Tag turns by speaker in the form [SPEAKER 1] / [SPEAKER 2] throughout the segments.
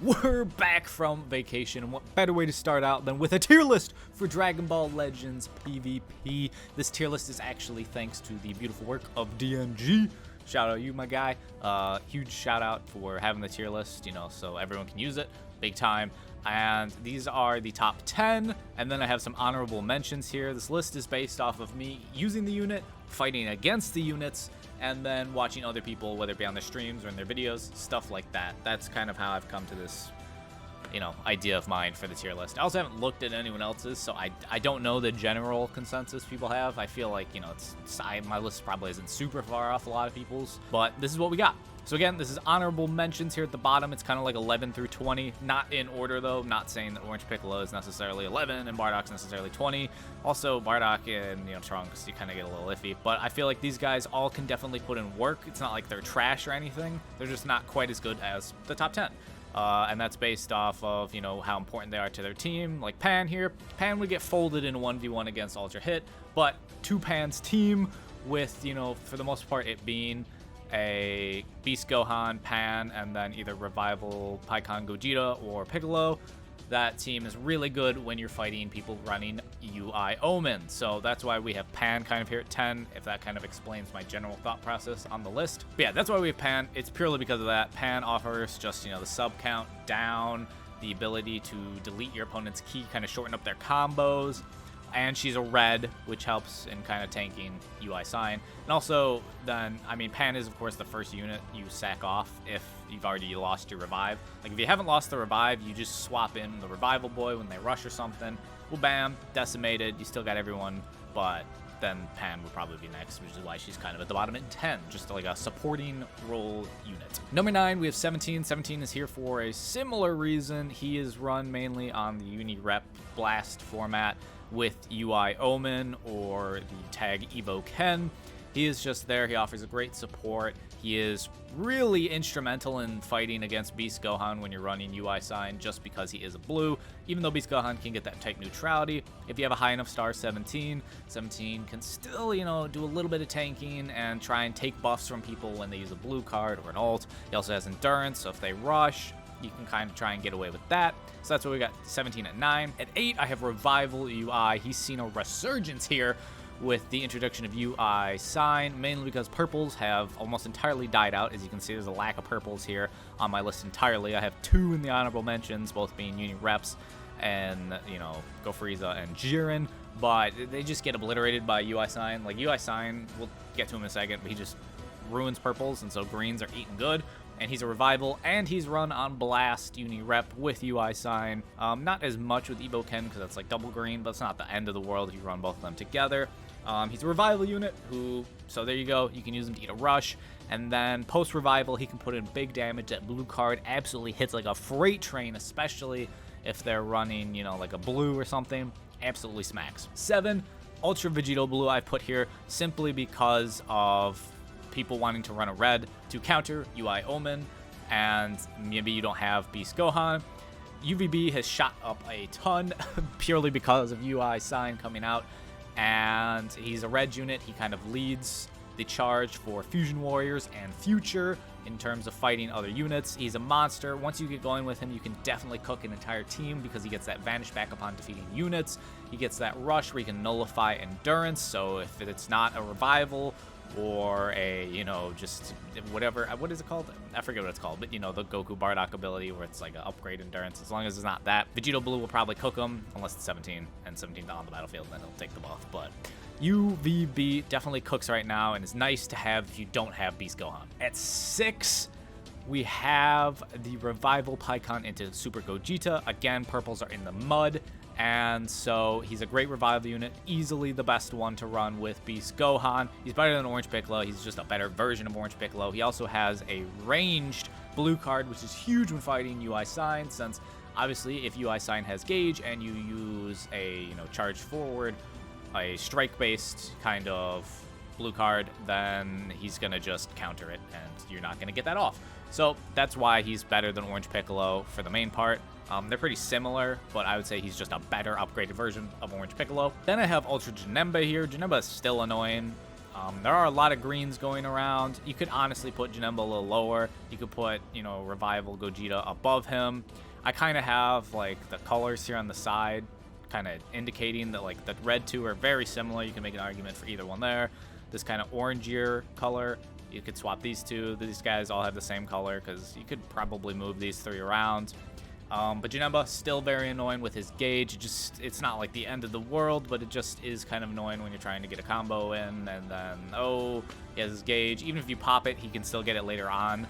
[SPEAKER 1] We're back from vacation, and what better way to start out than with a tier list for Dragon Ball Legends PvP. This tier list is actually thanks to the beautiful work of DNG. Shout out you, my guy. Huge shout out for having the tier list, you know, so everyone can use it. Big time. And these are the top 10, and then I have some honorable mentions here. This list is based off of me using the unit, fighting against the units, and then watching other people, whether it be on their streams or in their videos, stuff like that. That's kind of how I've come to this, you know, idea of mine for the tier list. I also haven't looked at anyone else's, so I don't know the general consensus people have. I feel like, you know, my list probably isn't super far off a lot of people's, but this is what we got. So again, this is honorable mentions here at the bottom. It's kind of like 11 through 20, not in order though. Not saying that Orange Piccolo is necessarily 11 and Bardock's necessarily 20. Also, Bardock and, you know, Trunks, you kind of get a little iffy. But I feel like these guys all can definitely put in work. It's not like they're trash or anything. They're just not quite as good as the top 10. And that's based off of, you know, how important they are to their team. Like Pan here. Pan would get folded in 1v1 against Ultra Hit, but two Pan's team with, you know, for the most part it being a Beast Gohan, Pan, and then either Revival, Pikkon, Gogeta, or Piccolo. That team is really good when you're fighting people running UI Omen. So that's why we have Pan kind of here at 10, if that kind of explains my general thought process on the list. But yeah, that's why we have Pan. It's purely because of that. Pan offers just, you know, the sub count down, the ability to delete your opponent's ki, kind of shorten up their combos. And she's a red, which helps in kind of tanking UI Sign. And also, then, I mean, Pan is, of course, the first unit you sack off if you've already lost your revive. Like, if you haven't lost the revive, you just swap in the revival boy when they rush or something. Well, bam, decimated. You still got everyone, but then Pan would probably be next, which is why she's kind of at the bottom at 10, just like a supporting role unit. Number 9, we have 17. 17 is here for a similar reason. He is run mainly on the Uni-Rep Blast format with UI Omen or the tag Evo Ken. He is just there. He offers a great support. He is really instrumental in fighting against Beast Gohan when you're running UI Sign, just because he is a blue. Even though Beast Gohan can get that type neutrality, if you have a high enough star 17 can still, you know, do a little bit of tanking and try and take buffs from people when they use a blue card or an ult. He also has endurance, so if they rush, you can kind of try and get away with that. So that's what we got 17 at 9. At 8, I have Revival UI. He's seen a resurgence here with the introduction of UI Sign, mainly because purples have almost entirely died out. As you can see, there's a lack of purples here on my list entirely. I have 2 in the honorable mentions, both being Uni Reps and, you know, Go Frieza and Jiren, but they just get obliterated by UI Sign. Like, UI Sign, we'll get to him in a second, but he just ruins purples, and so greens are eating good. And he's a revival, and he's run on Blast Uni-Rep with UI Sign. Not as much with Evo Ken, because that's like double green, but it's not the end of the world if you run both of them together. He's a revival unit who, so there you go, you can use him to eat a rush. And then post-revival, he can put in big damage. That blue card absolutely hits like a freight train, especially if they're running, you know, like a blue or something. Absolutely smacks. 7, Ultra Vegito Blue I've put here simply because of people wanting to run a red to counter UI Omen, and maybe you don't have Beast Gohan. UVB has shot up a ton purely because of UI Sign coming out, and he's a red unit. He kind of leads the charge for Fusion Warriors and Future in terms of fighting other units. He's a monster. Once you get going with him, you can definitely cook an entire team because he gets that vanish back upon defeating units. He gets that rush where he can nullify endurance, so if it's not a revival or a, you know, just whatever, what is it called? I forget what it's called, but, you know, the Goku Bardock ability where it's like an upgrade endurance. As long as it's not that, Vegito Blue will probably cook him, unless it's 17, and 17 on the battlefield, then he'll take the buff. But UVB definitely cooks right now, and is nice to have if you don't have Beast Gohan. At 6, we have the Revival Pikkon into Super Gogeta. Again, purples are in the mud, and so he's a great revival unit, easily the best one to run with Beast Gohan. He's better than Orange Piccolo. He's just a better version of Orange Piccolo. He also has a ranged blue card, which is huge when fighting UI Sign, since obviously if UI Sign has gauge and you use a, you know, charge forward, a strike-based kind of blue card, then he's going to just counter it, and you're not going to get that off. So that's why he's better than Orange Piccolo for the main part. They're pretty similar, but I would say he's just a better upgraded version of Orange Piccolo. Then I have Ultra Janemba here. Janemba is still annoying. There are a lot of greens going around. You could honestly put Janemba a little lower. You could put, you know, Revival Gogeta above him. I kind of have, like, the colors here on the side kind of indicating that, like, the red two are very similar. You can make an argument for either one there. This kind of orangier color, you could swap these two. These guys all have the same color because you could probably move these three around. But Janemba, still very annoying with his gauge. It's not like the end of the world, but it just is kind of annoying when you're trying to get a combo in, and then, oh, he has his gauge. Even if you pop it, he can still get it later on.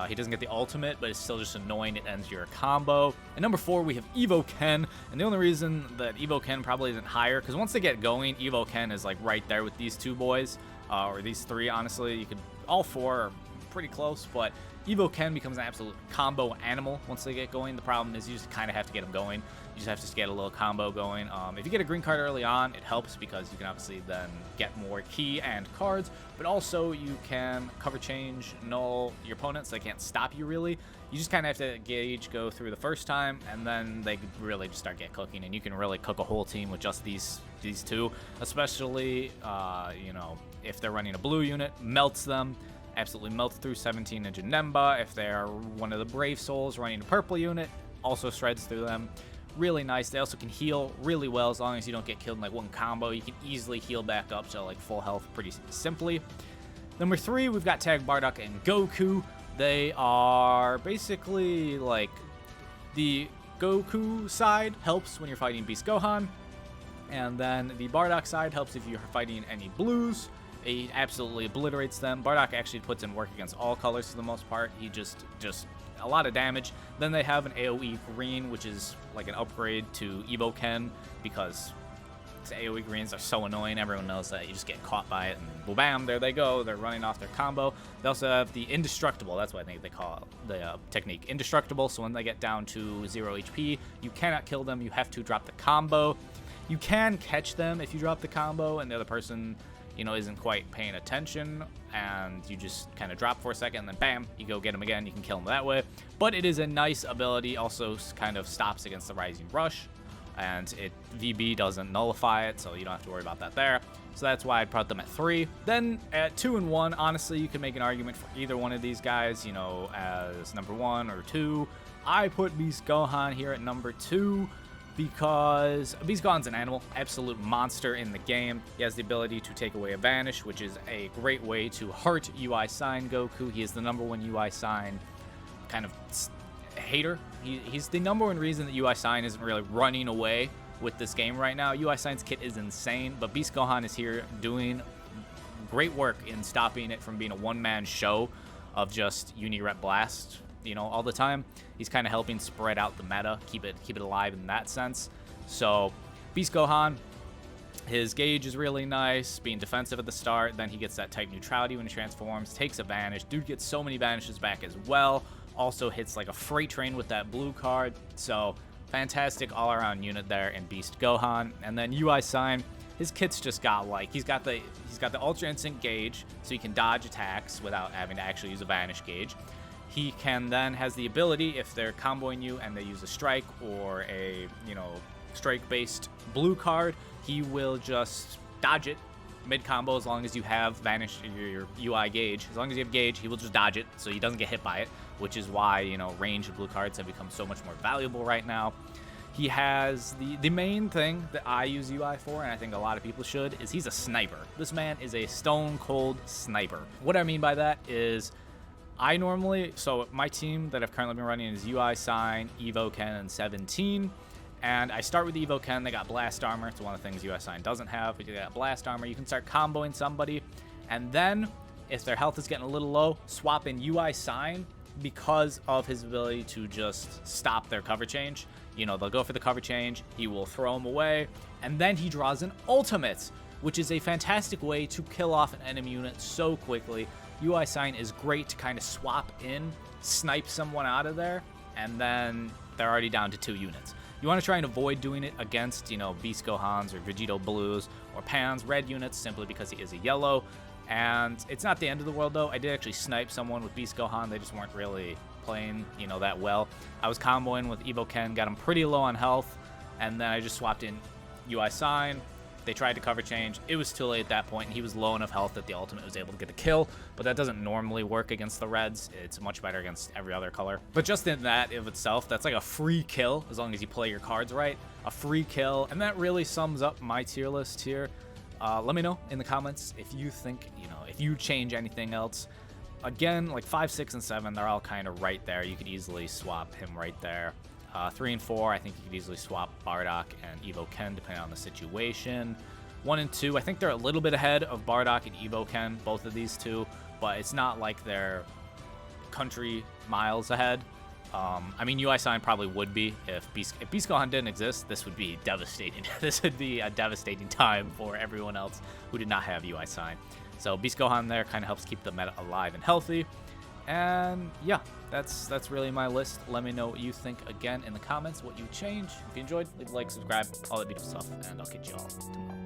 [SPEAKER 1] He doesn't get the ultimate, but it's still just annoying. It ends your combo. And number 4, we have Evo Ken. And the only reason that Evo Ken probably isn't higher, because once they get going, Evo Ken is like right there with these two boys, or these three, honestly. You could, all 4 are pretty close, but Evo Ken becomes an absolute combo animal once they get going. The problem is you just kind of have to get them going. You just have to get a little combo going. If you get a green card early on, it helps because you can obviously then get more key and cards, but also you can cover change, null your opponents. They can't stop you really. You just kind of have to gauge, go through the first time, and then they really just start get cooking, and you can really cook a whole team with just these two, especially, you know, if they're running a blue unit, melts them. Absolutely melts through 17 and Janemba. If they're one of the Brave Souls running a purple unit, also shreds through them. Really nice. They also can heal really well as long as you don't get killed in like one combo. You can easily heal back up to like full health pretty simply. Number 3, we've got Tag Bardock and Goku. They are basically like the Goku side helps when you're fighting Beast Gohan, and then the Bardock side helps if you're fighting any blues. He absolutely obliterates them. Bardock actually puts in work against all colors for the most part. He just a lot of damage. Then they have an AoE green, which is like an upgrade to Evo Ken, because AoE greens are so annoying. Everyone knows that. You just get caught by it, and boom, bam, there they go. They're running off their combo. They also have the Indestructible. That's what I think they call the technique. Indestructible, so when they get down to 0 HP, you cannot kill them. You have to drop the combo. You can catch them if you drop the combo, and the other person, you know, isn't quite paying attention, and you just kind of drop for a second, and then bam, you go get him again. You can kill him that way. But it is a nice ability. Also kind of stops against the Rising Rush, and VB doesn't nullify it, so you don't have to worry about that there. So that's why I'd put them at 3. Then at 2 and 1, honestly, you can make an argument for either one of these guys, you know, as number 1 or 2. I put Beast Gohan here at number 2. Because Beast Gohan's an animal, absolute monster in the game. He has the ability to take away a Vanish, which is a great way to hurt UI Sign Goku. He is the number 1 UI Sign kind of hater. He's the number 1 reason that UI Sign isn't really running away with this game right now. UI Sign's kit is insane, but Beast Gohan is here doing great work in stopping it from being a one-man show of just Uni-Rep Blast, you know, all the time. He's kind of helping spread out the meta, keep it alive in that sense. So Beast Gohan, his gauge is really nice, being defensive at the start. Then he gets that type neutrality when he transforms, takes a Vanish. Dude gets so many Vanishes back as well. Also hits like a freight train with that blue card. So fantastic all-around unit there in Beast Gohan. And then UI Sign, his kit's just got like, he's got the Ultra Instinct gauge, so he can dodge attacks without having to actually use a Vanish gauge. He can then has the ability, if they're comboing you and they use a strike or a, you know, strike-based blue card, he will just dodge it mid-combo as long as you have Vanish your UI gauge. As long as you have gauge, he will just dodge it so he doesn't get hit by it, which is why, you know, range of blue cards have become so much more valuable right now. He has the main thing that I use UI for, and I think a lot of people should, is he's a sniper. This man is a stone-cold sniper. What I mean by that is, I normally, so my team that I've currently been running is UI Sign, Evo Ken, and 17. And I start with Evo Ken. They got Blast Armor. It's one of the things UI Sign doesn't have, but you got Blast Armor. You can start comboing somebody. And then, if their health is getting a little low, swap in UI Sign because of his ability to just stop their cover change. You know, they'll go for the cover change. He will throw them away. And then he draws an ultimate, which is a fantastic way to kill off an enemy unit so quickly. UI Sign is great to kind of swap in, snipe someone out of there, and then they're already down to 2 units. You want to try and avoid doing it against, you know, Beast Gohans or Vegito Blues or Pan's red units simply because he is a yellow. And it's not the end of the world, though. I did actually snipe someone with Beast Gohan. They just weren't really playing, you know, that well. I was comboing with Evo Ken, got him pretty low on health, and then I just swapped in UI Sign. They tried to cover change. It was too late at that point, and he was low enough health that the ultimate was able to get the kill, but that doesn't normally work against the reds. It's much better against every other color. But just in that of itself, that's like a free kill as long as you play your cards right. A free kill, and that really sums up my tier list here. Let me know in the comments if you think, if you change anything else. Again, like 5, 6, and 7, they're all kind of right there. You could easily swap him right there. 3 and 4, I think you could easily swap Bardock and Evo Ken depending on the situation. 1 and 2, I think they're a little bit ahead of Bardock and Evo Ken, both of these two, but it's not like they're country miles ahead. I mean, UI Sign probably would be if Beast Gohan didn't exist. This would be devastating. This would be a devastating time for everyone else who did not have UI Sign. So Beast Gohan there kind of helps keep the meta alive and healthy. And yeah, that's really my list. Let me know what you think again in the comments, what you change. If you enjoyed, leave a like, subscribe, all that beautiful stuff, and I'll catch you all tomorrow.